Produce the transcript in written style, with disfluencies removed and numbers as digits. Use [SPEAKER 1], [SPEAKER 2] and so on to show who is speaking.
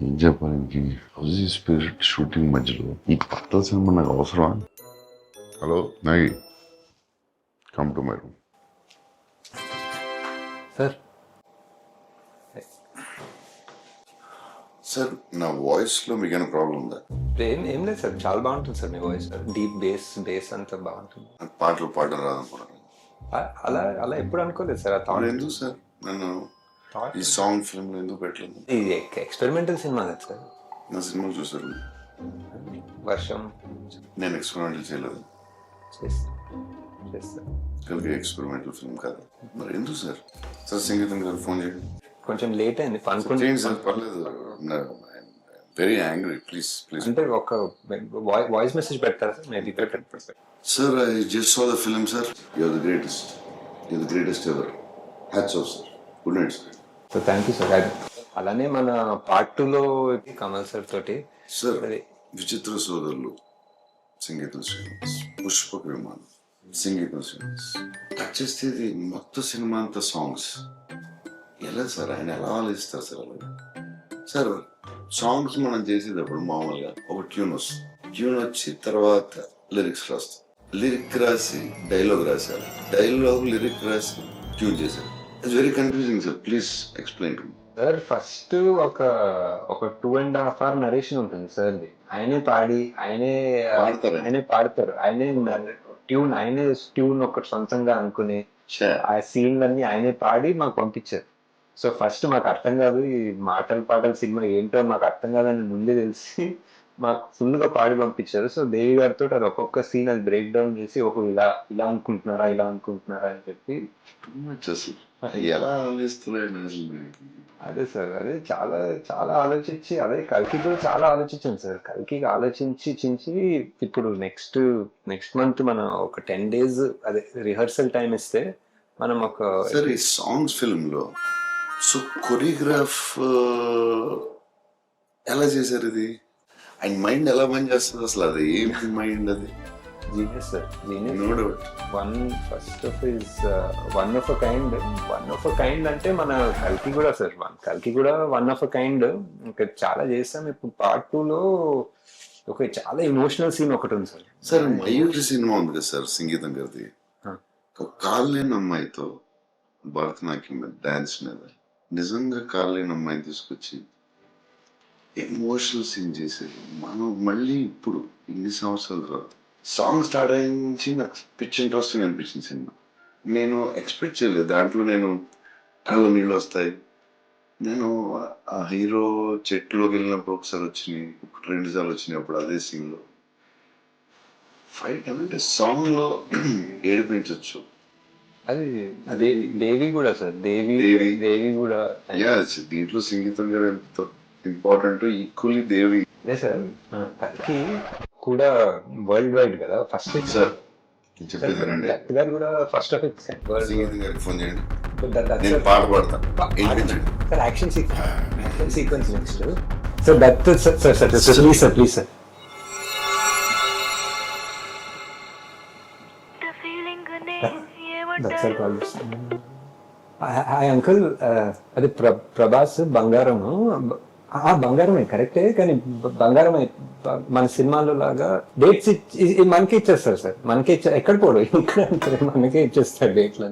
[SPEAKER 1] ఏం చెప్పాలి ఇంక హౌజీ స్పిరిట్ షూటింగ్ మధ్యలో ఈ కొత్త సినిమా నాకు అవసరమా? Hello Nagi, come to my room.
[SPEAKER 2] Sir
[SPEAKER 1] sir నా వాయిస్లో మీకు ఏమైనా ప్రాబ్లం ఉందా?
[SPEAKER 2] ఏం లేదు సార్, చాలా బాగుంటుంది సార్ మీ వాయిస్. డీప్ బేస్ అంతా బాగుంటుంది.
[SPEAKER 1] నాకు పాటలు పాడడం రాదనుకున్నాను.
[SPEAKER 2] అలా అలా ఎప్పుడు అనుకోలేదు సార్.
[SPEAKER 1] అవును, ఎందుకు సార్ నన్ను ఈ సాంగ్ ఫిల్మ్ ఎందుకు పెట్టలేదు?
[SPEAKER 2] ఇది ఎక్స్పెరిమెంటల్ సినిమా కదా సార్.
[SPEAKER 1] నా సినిమాలు చూసారు?
[SPEAKER 2] వర్షం
[SPEAKER 1] నేను ఎక్స్పెరిమెంటల్ చేయలేదు.
[SPEAKER 2] చేస్తా
[SPEAKER 1] కలిగే ఎక్స్పెరిమెంటల్ ఫిల్మ్ కాదు. మరి ఎందుకు సార్? సార్ సంగీతం గారు ఫోన్ చేయండి.
[SPEAKER 2] కొంచెం లేట్ అయింది
[SPEAKER 1] చేయండి సార్, పర్లేదు. Very angry, please please.
[SPEAKER 2] అంటే ఒక వాయిస్ మెసేజ్ పెడతారా sir? Maybe
[SPEAKER 1] sir, I just saw the film sir. You're the greatest, you're the greatest ever. Hats off sir. Good night sir.
[SPEAKER 2] So thank you sir. అలానే మన part 2లో Kamal sir తోటి
[SPEAKER 1] sir విచిత్ర సోదరులు సంగీతం శ్రీనివాస్, పుష్పక విమానం సంగీతం శ్రీనివాస్. కట్ చేస్తే ఇది మొత్తం సినిమా అంతా సాంగ్స్. ఎలా సార్ ఆయన ఎలా ఆలోచిస్తారు సార్? అలాగే సార్ సాంగ్స్ మనం చేసేటప్పుడు మామూలుగా ఒక ట్యూన్ వస్తుంది. ట్యూన్ వచ్చి తర్వాత లిరిక్స్ రాస్తాం. లిరిక్ రాసి డైలాగ్ రాశారు, డైలాగ్ లిరిక్ రాసి ట్యూన్ చేశారు. It's very confusing sir. Please explain to me.
[SPEAKER 2] Sir first ఒక 2.5 hour నరేషన్ ఉంటుంది సార్. ఆయనే పాడి ఆయనే పాడతారు. ఆయనే ట్యూన్ ఒకటి సొంతంగా అనుకుని ఆ సీన్లన్నీ ఆయనే పాడి మాకు పంపించారు. సో ఫస్ట్ మాకు అర్థం కాదు, ఈ పాటల సినిమా ఏంటో మాకు అర్థం కాదని ముందే తెలిసి మాకు ఫుల్ గా పాడి పంపించారు. సో దేవి గారితో అది ఒక్కొక్క సీన్ అది బ్రేక్ డౌన్ చేసి ఇలా అనుకుంటున్నారా అని చెప్పి
[SPEAKER 1] ఎలా ఆలోచిస్తున్నాడు?
[SPEAKER 2] అదే సార్, అదే చాలా చాలా ఆలోచించి, అదే కల్కి కూడా చాలా ఆలోచించాను సార్. కల్కి ఆలోచించి ఇప్పుడు నెక్స్ట్ మంత్ మనం ఒక 10 days అదే రిహర్సల్ టైం ఇస్తే మనం ఒక
[SPEAKER 1] సార్ ఈ సాంగ్స్ ఫిల్మ్ లో సో కొరియోగ్రాఫ్ ఎలా చేశారు? ఇది ఆయన మైండ్ ఎలా పని చేస్తుంది అసలు? అది ఏంటి మైండ్? అది
[SPEAKER 2] genius sir, genius.
[SPEAKER 1] No doubt.
[SPEAKER 2] One of a kind అంటే మన కల్కి కూడా సార్. కల్కి కూడా వన్ ఆఫ్ అ కైండ్. ఇంకా చాలా చేస్తాం. ఇప్పుడు పార్ట్ 2లో ఒక చాలా ఎమోషనల్ సీన్ ఒకటి ఉంది సార్.
[SPEAKER 1] సార్ మయూరి సినిమా ఉంది కదా సార్, సంగీతం గారిది. ఒక కాలు లేని అమ్మాయితో భరతనాట్యం మీద డాన్స్ మీద నిజంగా కాలు లేని అమ్మాయిని తీసుకొచ్చి ఎమోషనల్ సీన్ చేసేది. మనం మళ్ళీ ఇప్పుడు ఇన్ని సంవత్సరాల తర్వాత సాంగ్ స్టార్ట్ అయించి నాకు పిచ్ ఇంట్రెస్టింగ్ అనిపించింది సినిమా. నేను ఎక్స్పెక్ట్ చేయలేదు దాంట్లో నేను కళ్ళు నీళ్ళు వస్తాయి. నేను ఆ హీరో చెట్టులోకి వెళ్ళినప్పుడు ఒకసారి వచ్చినాయి, 2 సార్లు వచ్చినాయి. అప్పుడు అదే సీన్ లో ఫైట్ అంటే సాంగ్ లో ఏడిపించవచ్చు.
[SPEAKER 2] అది దేవి కూడా సార్. దేవి కూడా
[SPEAKER 1] దీంట్లో సంగీతం గారు ఎంత ఇంపార్టెంట్, ఈక్వల్లీ దేవి.
[SPEAKER 2] అదే సార్, కల్కి కూడా వరల్డ్ వైడ్ కదా ఫస్ట్.
[SPEAKER 1] సార్ చెప్పేదానండి,
[SPEAKER 2] గారు కూడా ఫస్ట్ ఆఫ్ ఇట్స్
[SPEAKER 1] సంగీతం గారికి ఫోన్ చేయండి, నేను పాట పాడతాను.
[SPEAKER 2] Sir action sequence next. Sir that sir please sir. Hi uncle, అది ప్రభాస్ బంగారము. బంగారమే కరెక్టే, కానీ బంగారమే మన సినిమాలో లాగా డేట్స్ మనకే ఇచ్చేస్తారు సార్. ఎక్కడ పోడు ఇక్కడ మనకే ఇచ్చేస్తారు డేట్లని.